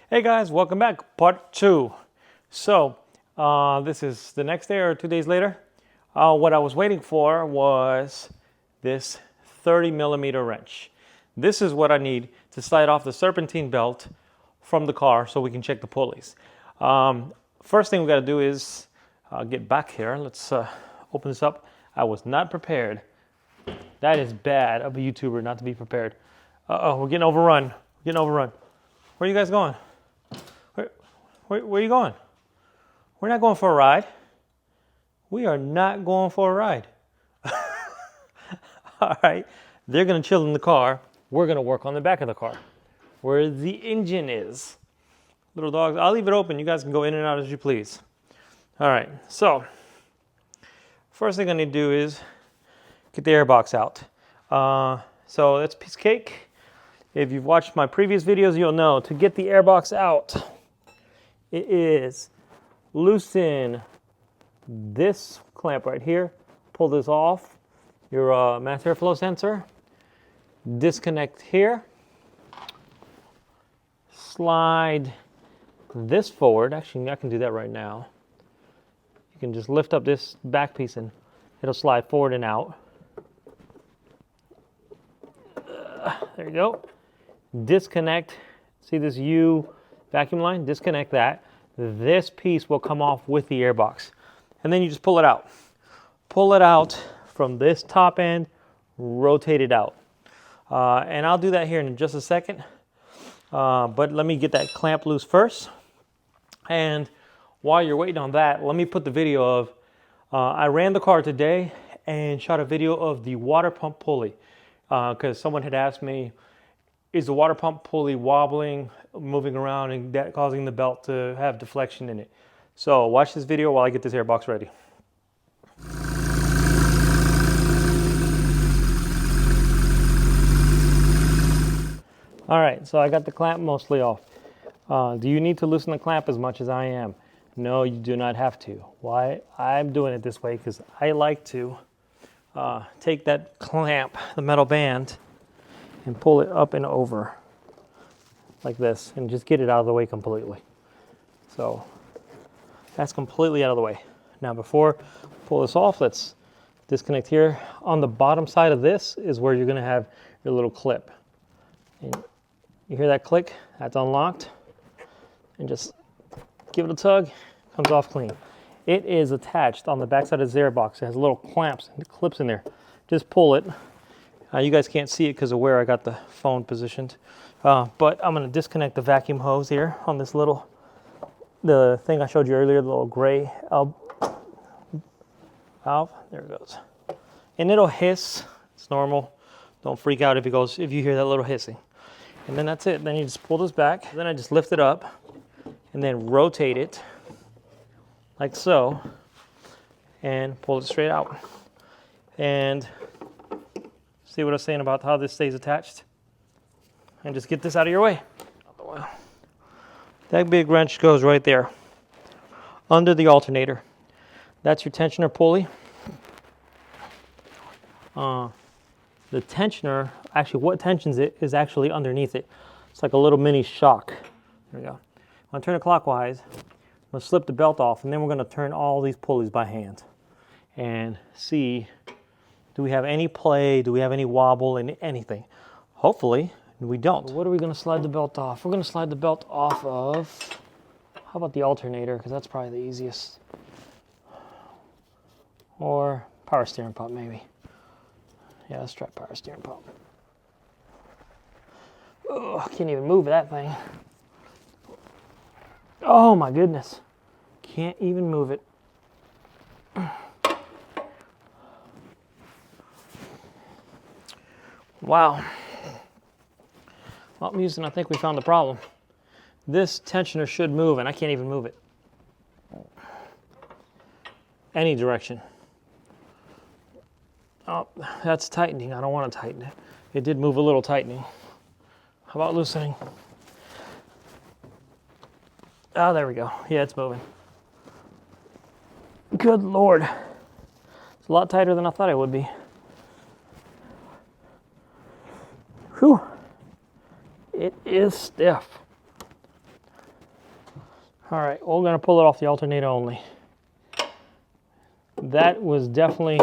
Hey guys, welcome back, part 2. So, this is the next day or 2 days later. What I was waiting for was this 30 millimeter wrench. This is what I need to slide off the serpentine belt from the car so we can check the pulleys. First thing we got to do is get back here. Let's open this up. I was not prepared. That is bad of a YouTuber not to be prepared. Uh-oh, we're getting overrun. Where are you guys going? Where are you going? We're not going for a ride. We are not going for a ride. All right. They're going to chill in the car. We're going to work on the back of the car where the engine is. Little dogs. I'll leave it open. You guys can go in and out as you please. All right. So, first thing I need to do is get the airbox out. So that's a piece of cake. If you've watched my previous videos, you'll know to get the airbox out, it is loosen this clamp right here, pull this off, your mass airflow sensor, disconnect here, slide this forward. Actually, I can do that right now. You can just lift up this back piece and it'll slide forward and out. There you go. Disconnect. See this U vacuum line? Disconnect that. This piece will come off with the airbox. And then you just pull it out. Pull it out from this top end, rotate it out. And I'll do that here in just a second. But let me get that clamp loose first. And while you're waiting on that, let me put the video of, I ran the car today and shot a video of the water pump pulley. Because someone had asked me, is the water pump pulley wobbling, moving around, and that causing the belt to have deflection in it? So watch this video while I get this airbox ready. All right, so I got the clamp mostly off. Do you need to loosen the clamp as much as I am? No, you do not have to. Why? I'm doing it this way because I like to take that clamp, the metal band, and pull it up and over like this and just get it out of the way completely. So that's completely out of the way. Now before I pull this off, let's disconnect here. On the bottom side of this is where you're going to have your little clip. And you hear that click? That's unlocked. And just give it a tug, comes off clean. It is attached on the back side of the airbox. It has little clamps and clips in there. Just pull it. You guys can't see it because of where I got the phone positioned. But I'm going to disconnect the vacuum hose here on this little, the thing I showed you earlier, the little gray valve. There it goes. And it'll hiss. It's normal. Don't freak out if you hear that little hissing. And then that's it. Then you just pull this back. Then I just lift it up and then rotate it like so and pull it straight out. And see what I was saying about how this stays attached? And just get this out of your way. That big wrench goes right there under the alternator. That's your tensioner pulley. The tensioner, actually what tensions it is actually underneath it. It's like a little mini shock. There we go. I'm going to turn it clockwise. I'm going to slip the belt off, and then we're going to turn all these pulleys by hand and see, do we have any play? Do we have any wobble in anything? Hopefully, we don't. What are we going to slide the belt off? We're going to slide the belt off of, how about the alternator? Because that's probably the easiest. Or power steering pump, maybe. Yeah, let's try power steering pump. Oh, I can't even move that thing. Oh my goodness. Can't even move it. Wow. Well, Houston, I think we found the problem. This tensioner should move, and I can't even move it. Any direction. Oh, that's tightening. I don't want to tighten it. It did move a little tightening. How about loosening? Oh, there we go. Yeah, it's moving. Good Lord. It's a lot tighter than I thought it would be. Whew. It is stiff. All right, we're gonna pull it off the alternator only. That was definitely,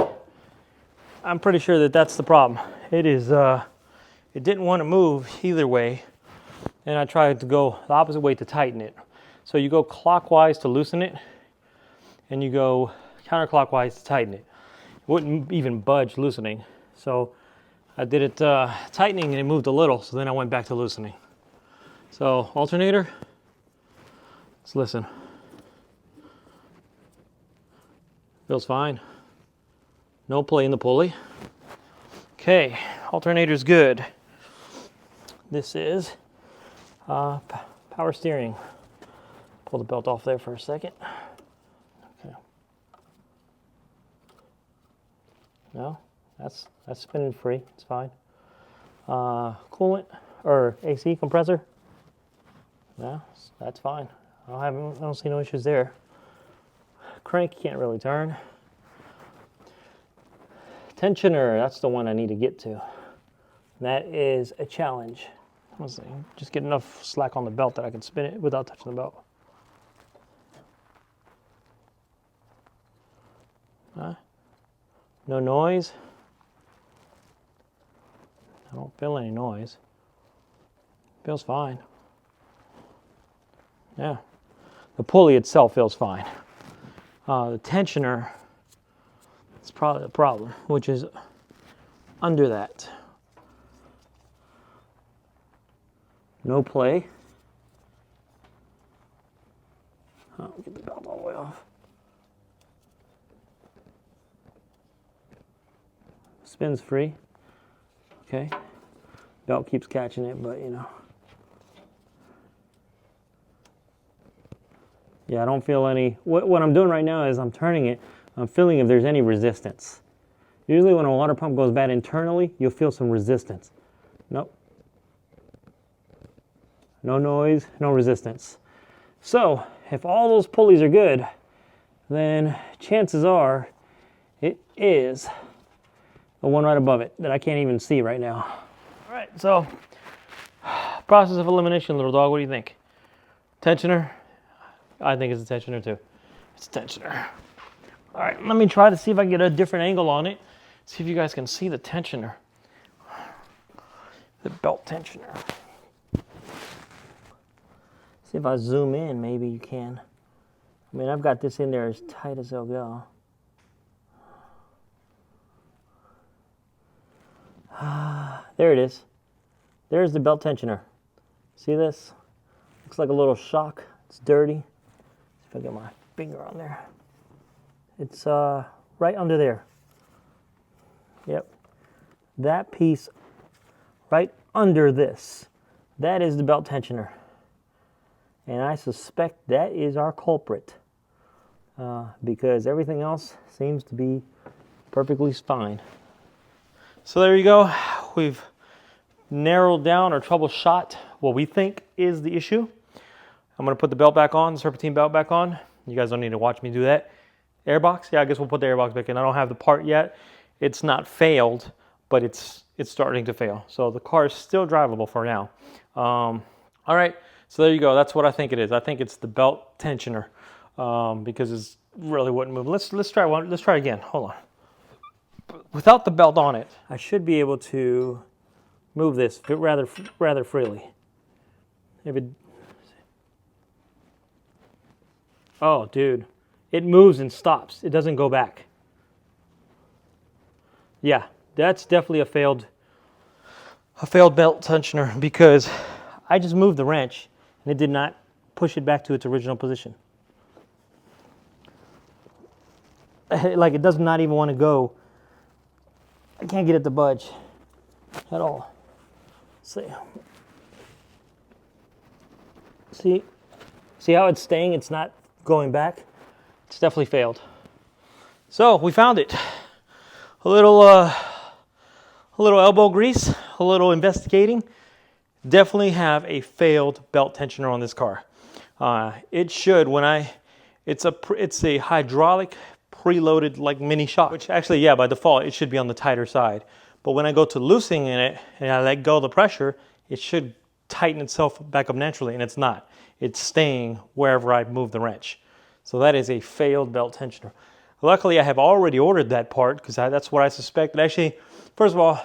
I'm pretty sure that that's the problem. It is, it didn't want to move either way, and I tried to go the opposite way to tighten it. So you go clockwise to loosen it, and you go counterclockwise to tighten it. It wouldn't even budge loosening. So I did it tightening and it moved a little, so then I went back to loosening. So alternator, let's listen. Feels fine. No play in the pulley. Okay, alternator's good. This is power steering. Pull the belt off there for a second. Okay. No, that's spinning free. It's fine. Coolant or AC compressor. No, that's fine. I don't see no issues there. Crank can't really turn. Tensioner, that's the one I need to get to. That is a challenge. Let's see, just get enough slack on the belt that I can spin it without touching the belt. No noise. I don't feel any noise. Feels fine. Yeah. The pulley itself feels fine. The tensioner is probably the problem, which is under that. No play. Oh, get the belt all the way off. Spins free. Okay. Belt keeps catching it, but you know. Yeah, I don't feel any. What I'm doing right now is I'm turning it. I'm feeling if there's any resistance. Usually when a water pump goes bad internally, you'll feel some resistance. Nope. No noise, no resistance. So, if all those pulleys are good, then chances are it is the one right above it that I can't even see right now. All right, so process of elimination, little dog. What do you think? Tensioner? I think it's a tensioner too. It's a tensioner. All right, let me try to see if I can get a different angle on it. See if you guys can see the tensioner. The belt tensioner. See if I zoom in, maybe you can. I mean, I've got this in there as tight as they'll go. There it is. There's the belt tensioner. See this? Looks like a little shock. It's dirty. See if I get my finger on there. It's right under there. Yep. That piece right under this. That is the belt tensioner. And I suspect that is our culprit. Because everything else seems to be perfectly fine. So there you go. We've narrowed down or troubleshot what we think is the issue. I'm going to put the belt back on, the serpentine belt back on. You guys don't need to watch me do that. Airbox? Yeah, I guess we'll put the airbox back in. I don't have the part yet. It's not failed, but it's starting to fail. So the car is still drivable for now. All right, so there you go. That's what I think it is. I think it's the belt tensioner because it really wouldn't move. Let's try one. Let's try again. Hold on. Without the belt on it, I should be able to move this rather freely. If it, oh, dude, it moves and stops. It doesn't go back. Yeah, that's definitely a failed belt tensioner because I just moved the wrench and it did not push it back to its original position. Like it does not even want to go. I can't get it to budge at all. Let's see. See how it's staying? It's not going back. It's definitely failed. So we found it. A little elbow grease, a little investigating. Definitely have a failed belt tensioner on this car. It should it's a hydraulic preloaded like mini shock, which actually, yeah, by default, it should be on the tighter side. But when I go to loosening it and I let go of the pressure, it should tighten itself back up naturally, and it's not. It's staying wherever I move the wrench. So that is a failed belt tensioner. Luckily, I have already ordered that part because that's what I suspected. Actually, first of all,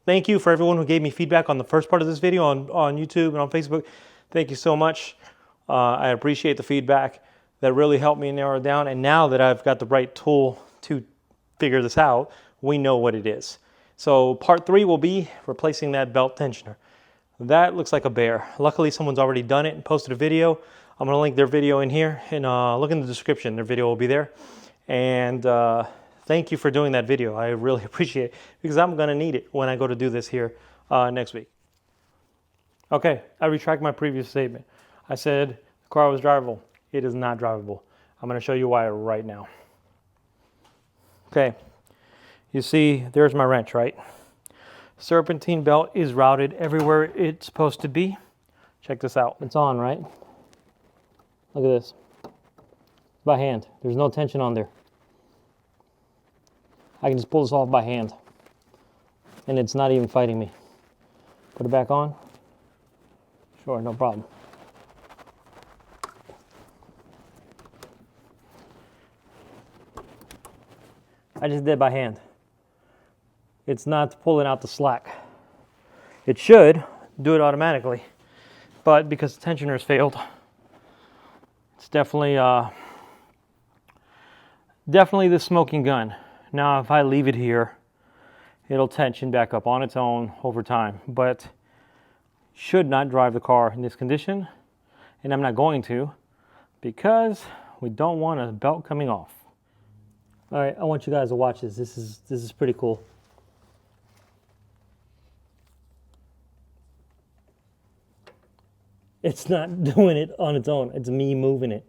thank you for everyone who gave me feedback on the first part of this video on YouTube and on Facebook. Thank you so much. I appreciate the feedback. That really helped me narrow it down. And now that I've got the right tool to figure this out, we know what it is. So part 3 will be replacing that belt tensioner. That looks like a bear. Luckily, someone's already done it and posted a video. I'm going to link their video in here, and look in the description. Their video will be there. And thank you for doing that video. I really appreciate it because I'm going to need it when I go to do this here next week. Okay, I retract my previous statement. I said the car was drivable. It is not drivable. I'm going to show you why right now. Okay, you see there's my wrench, right? Serpentine belt is routed everywhere it's supposed to be. Check this out. It's on, right? Look at this. By hand. There's no tension on there. I can just pull this off by hand. And it's not even fighting me. Put it back on. Sure, no problem. I just did by hand. It's not pulling out the slack. It should do it automatically, but because the tensioner's failed, it's definitely the smoking gun. Now, if I leave it here, it'll tension back up on its own over time, but should not drive the car in this condition, and I'm not going to because we don't want a belt coming off. All right, I want you guys to watch this. This is pretty cool. It's not doing it on its own. It's me moving it.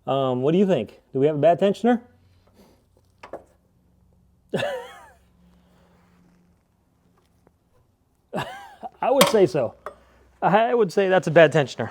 What do you think? Do we have a bad tensioner? I would say so. I would say that's a bad tensioner.